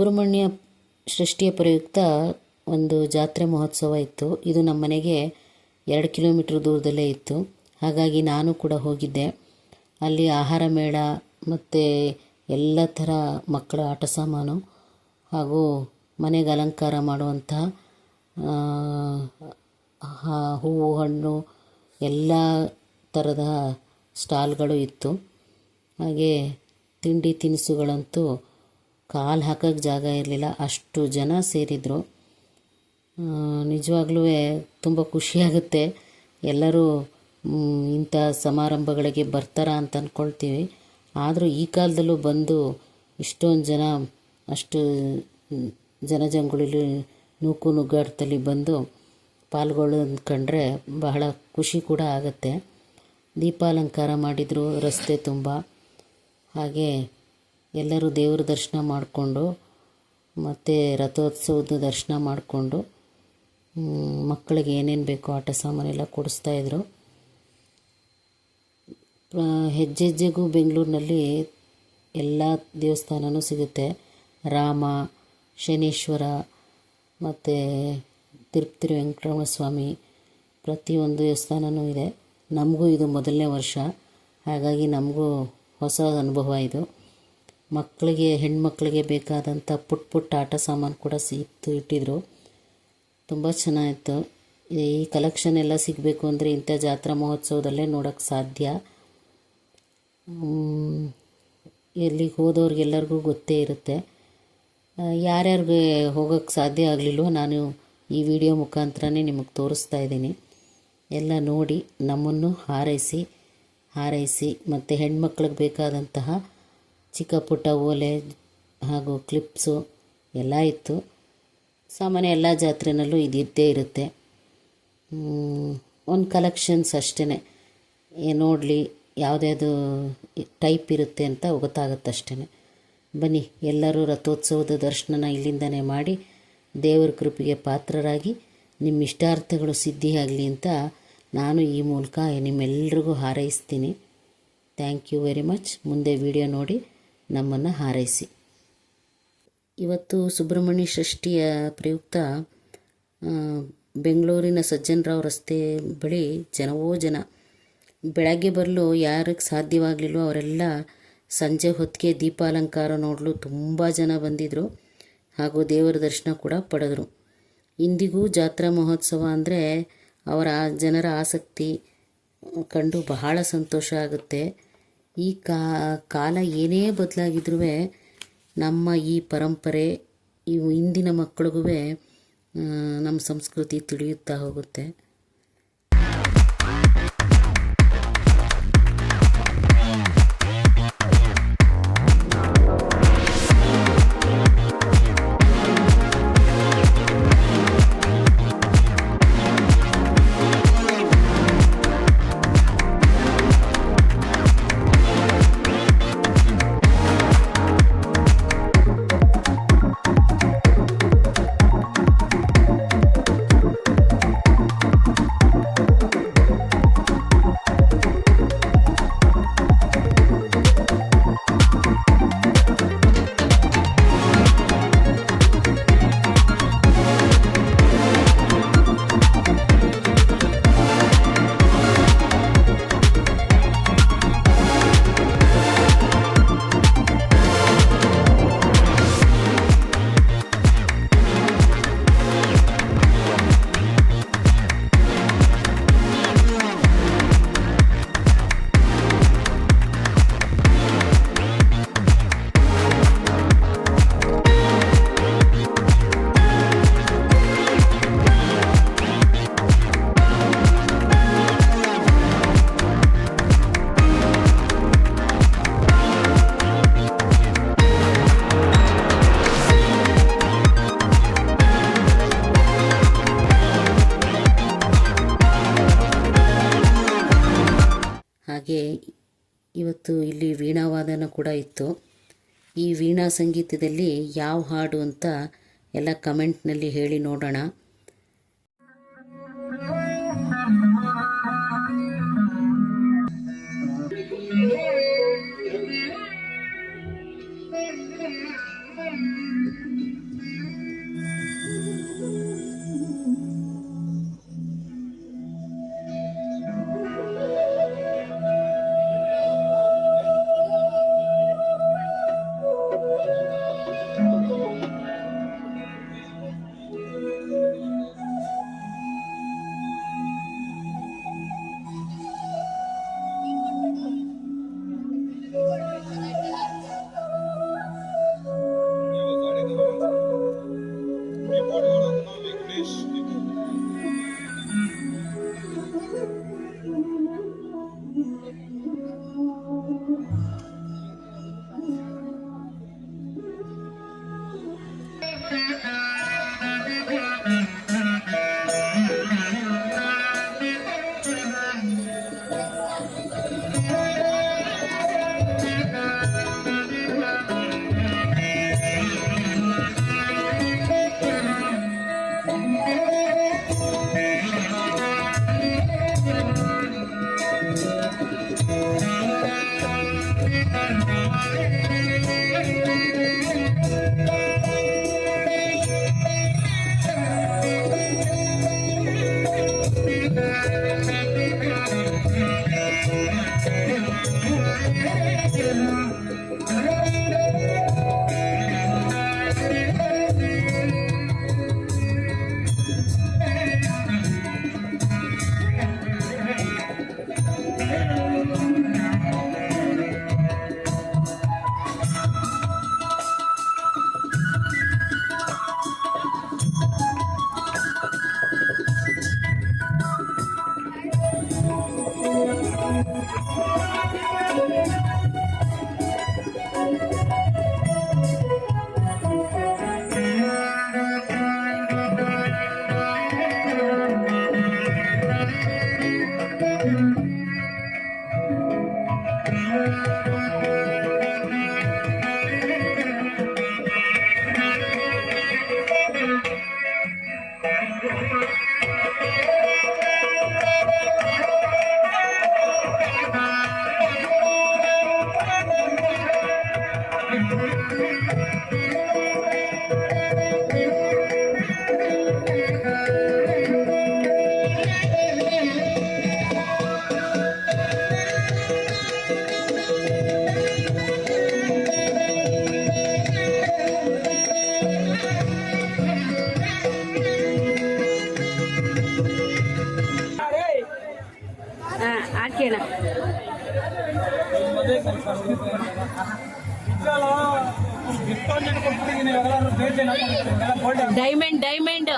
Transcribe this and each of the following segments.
ಸುಬ್ರಹ್ಮಣ್ಯ ಷಷ್ಠಿಯ ಪ್ರಯುಕ್ತ ಒಂದು ಜಾತ್ರೆ ಮಹೋತ್ಸವ ಇತ್ತು. ಇದು ನಮ್ಮ ಮನೆಗೆ 2 ಕಿಲೋಮೀಟ್ರ್ ದೂರದಲ್ಲೇ ಇತ್ತು. ಹಾಗಾಗಿ ನಾನು ಕೂಡ ಹೋಗಿದ್ದೆ. ಅಲ್ಲಿ ಆಹಾರ ಮೇಳ ಮತ್ತು ಎಲ್ಲ ಥರ ಮಕ್ಕಳ ಆಟ ಸಾಮಾನು ಹಾಗೂ ಮನೆಗೆ ಅಲಂಕಾರ ಮಾಡುವಂಥ ಹೂವು ಹಣ್ಣು ಎಲ್ಲ ಥರದ ಸ್ಟಾಲ್ಗಳು ಇತ್ತು. ಹಾಗೆ ತಿಂಡಿ ತಿನಿಸುಗಳಂತೂ ಕಾಲು ಹಾಕೋಕ್ಕೆ ಜಾಗ ಇರಲಿಲ್ಲ, ಅಷ್ಟು ಜನ ಸೇರಿದರು. ನಿಜವಾಗ್ಲೂ ತುಂಬ ಖುಷಿಯಾಗುತ್ತೆ. ಎಲ್ಲರೂ ಇಂಥ ಸಮಾರಂಭಗಳಿಗೆ ಬರ್ತಾರಾ ಅಂತ ಅಂದ್ಕೊಳ್ತೀವಿ. ಆದರೂ ಈ ಕಾಲದಲ್ಲೂ ಬಂದು ಇಷ್ಟೊಂದು ಜನ ಅಷ್ಟು ಜನಜಂಗುಳಿಲಿ ನೂಕು ನುಗ್ಗಾಟದಲ್ಲಿ ಬಂದು ಪಾಲ್ಗೊಳ್ಳೋದು ಕಂಡ್ರೆ ಬಹಳ ಖುಷಿ ಕೂಡ ಆಗುತ್ತೆ. ದೀಪಾಲಂಕಾರ ಮಾಡಿದರು ರಸ್ತೆ ತುಂಬ. ಹಾಗೆ ಎಲ್ಲರೂ ದೇವ್ರ ದರ್ಶನ ಮಾಡಿಕೊಂಡು ಮತ್ತು ರಥೋತ್ಸವದ ದರ್ಶನ ಮಾಡಿಕೊಂಡು ಮಕ್ಕಳಿಗೆ ಏನೇನು ಬೇಕೋ ಆಟ ಸಾಮಾನೆಲ್ಲ ಕೊಡಿಸ್ತಾಯಿದ್ರು. ಹೆಜ್ಜೆ ಹೆಜ್ಜೆಗೂ ಬೆಂಗಳೂರಿನಲ್ಲಿ ಎಲ್ಲ ದೇವಸ್ಥಾನವೂ ಸಿಗುತ್ತೆ. ರಾಮ, ಶನೇಶ್ವರ ಮತ್ತು ತಿರುಪತಿ ವೆಂಕಟರಮಣ ಸ್ವಾಮಿ ಪ್ರತಿಯೊಂದು ದೇವಸ್ಥಾನವೂ ಇದೆ. ನಮಗೂ ಇದು ಮೊದಲನೇ ವರ್ಷ, ಹಾಗಾಗಿ ನಮಗೂ ಹೊಸ ಅನುಭವ ಇದು. ಮಕ್ಕಳಿಗೆ ಹೆಣ್ಮಕ್ಳಿಗೆ ಬೇಕಾದಂಥ ಪುಟ್ಟ ಆಟ ಸಾಮಾನು ಕೂಡ ಇಟ್ಟಿದ್ರು. ತುಂಬ ಚೆನ್ನಾಗಿತ್ತು. ಈ ಕಲೆಕ್ಷನ್ ಎಲ್ಲ ಸಿಗಬೇಕು ಅಂದರೆ ಇಂಥ ಜಾತ್ರಾ ಮಹೋತ್ಸವದಲ್ಲೇ ನೋಡೋಕ್ಕೆ ಸಾಧ್ಯ. ಎಲ್ಲಿಗೆ ಹೋದವ್ರಿಗೆಲ್ಲರಿಗೂ ಗೊತ್ತೇ ಇರುತ್ತೆ. ಯಾರ್ಯಾರಿಗೆ ಹೋಗೋಕ್ಕೆ ಸಾಧ್ಯ ಆಗಲಿಲ್ವೋ ನಾನು ಈ ವಿಡಿಯೋ ಮುಖಾಂತರನೇ ನಿಮಗೆ ತೋರಿಸ್ತಾ ಇದ್ದೀನಿ. ಎಲ್ಲ ನೋಡಿ ನಮ್ಮನ್ನು ಹಾರೈಸಿ ಮತ್ತು ಹೆಣ್ಮಕ್ಳಿಗೆ ಬೇಕಾದಂತಹ ಚಿಕ್ಕ ಪುಟ್ಟ ಓಲೆ ಹಾಗೂ ಕ್ಲಿಪ್ಸು ಎಲ್ಲ ಇತ್ತು. ಸಾಮಾನ್ಯ ಎಲ್ಲ ಜಾತ್ರೆನಲ್ಲೂ ಇದ್ದೇ ಇರುತ್ತೆ. ಒಂದು ಕಲೆಕ್ಷನ್ಸ್ ಅಷ್ಟೇ, ನೋಡಲಿ ಯಾವುದ್ಯಾವುದು ಟೈಪ್ ಇರುತ್ತೆ ಅಂತ ಗೊತ್ತಾಗುತ್ತಷ್ಟೇ. ಬನ್ನಿ, ಎಲ್ಲರೂ ರಥೋತ್ಸವದ ದರ್ಶನ ಇಲ್ಲಿಂದನೇ ಮಾಡಿ ದೇವರ ಕೃಪೆಗೆ ಪಾತ್ರರಾಗಿ ನಿಮ್ಮ ಇಷ್ಟಾರ್ಥಗಳು ಸಿದ್ಧಿಯಾಗಲಿ ಅಂತ ನಾನು ಈ ಮೂಲಕ ನಿಮ್ಮೆಲ್ಲರಿಗೂ ಹಾರೈಸ್ತೀನಿ. Thank you very much. ಮುಂದೆ ವಿಡಿಯೋ ನೋಡಿ ನಮ್ಮನ್ನು ಹಾರೈಸಿ. ಇವತ್ತು ಸುಬ್ರಹ್ಮಣ್ಯ ಷಷ್ಠಿಯ ಪ್ರಯುಕ್ತ ಬೆಂಗಳೂರಿನ ಸಜ್ಜನರಾವ್ ರಸ್ತೆ ಬಳಿ ಜನವೋ ಜನ. ಬೆಳಗ್ಗೆ ಬರಲು ಯಾರಿಗೆ ಸಾಧ್ಯವಾಗಲಿಲ್ಲವೋ ಅವರೆಲ್ಲ ಸಂಜೆ ಹೊತ್ತಿಗೆ ದೀಪಾಲಂಕಾರ ನೋಡಲು ತುಂಬ ಜನ ಬಂದಿದ್ದರು ಹಾಗೂ ದೇವರ ದರ್ಶನ ಕೂಡ ಪಡೆದರು. ಇಂದಿಗೂ ಜಾತ್ರಾ ಮಹೋತ್ಸವ ಅಂದರೆ ಅವರ ಜನರ ಆಸಕ್ತಿ ಕಂಡು ಬಹಳ ಸಂತೋಷ ಆಗುತ್ತೆ. ಈ ಕಾಲ ಏನೇ ಬದಲಾಗಿದ್ರೂ ನಮ್ಮ ಈ ಪರಂಪರೆ ಇವು ಇಂದಿನ ಮಕ್ಕಳಿಗೂ ನಮ್ಮ ಸಂಸ್ಕೃತಿ ತಿಳಿಯುತ್ತಾ ಹೋಗುತ್ತೆ. ಹಾಗೆ ಇವತ್ತು ಇಲ್ಲಿ ವೀಣಾವಾದನ ಕೂಡ ಇತ್ತು. ಈ ವೀಣಾ ಸಂಗೀತದಲ್ಲಿ ಯಾವ ಹಾಡು ಅಂತ ಎಲ್ಲ ಕಮೆಂಟ್ನಲ್ಲಿ ಹೇಳಿ ನೋಡೋಣ. ಓಕೆ ಅಣ್ಣ. Diamond diamond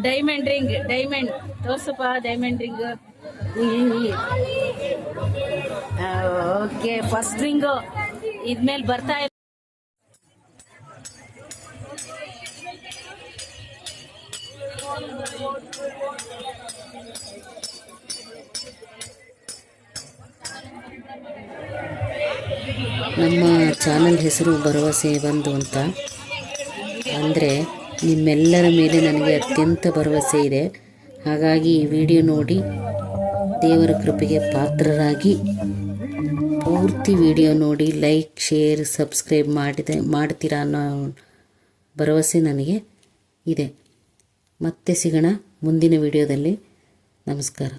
diamond ring, diamond ತೋರ್ಸಪ್ಪ, diamond ring. Okay, first ring ಇದ್ಮೇಲೆ ಬರ್ತಾ ಇದೆ. ನಮ್ಮ ಚಾನಲ್ ಹೆಸರು ಭರವಸೆ ಬಂದು ಅಂತ. ಅಂದರೆ ನಿಮ್ಮೆಲ್ಲರ ಮೇಲೆ ನನಗೆ ಅತ್ಯಂತ ಭರವಸೆ ಇದೆ. ಹಾಗಾಗಿ ಈ ವಿಡಿಯೋ ನೋಡಿ ದೇವರ ಕೃಪೆಗೆ ಪಾತ್ರರಾಗಿ ಪೂರ್ತಿ ವಿಡಿಯೋ ನೋಡಿ ಲೈಕ್, ಶೇರ್, ಸಬ್ಸ್ಕ್ರೈಬ್ ಮಾಡ್ತೀರಾ ಅನ್ನೋ ಭರವಸೆ ನನಗೆ ಇದೆ. ಮತ್ತೆ ಸಿಗೋಣ ಮುಂದಿನ ವಿಡಿಯೋದಲ್ಲಿ. ನಮಸ್ಕಾರ.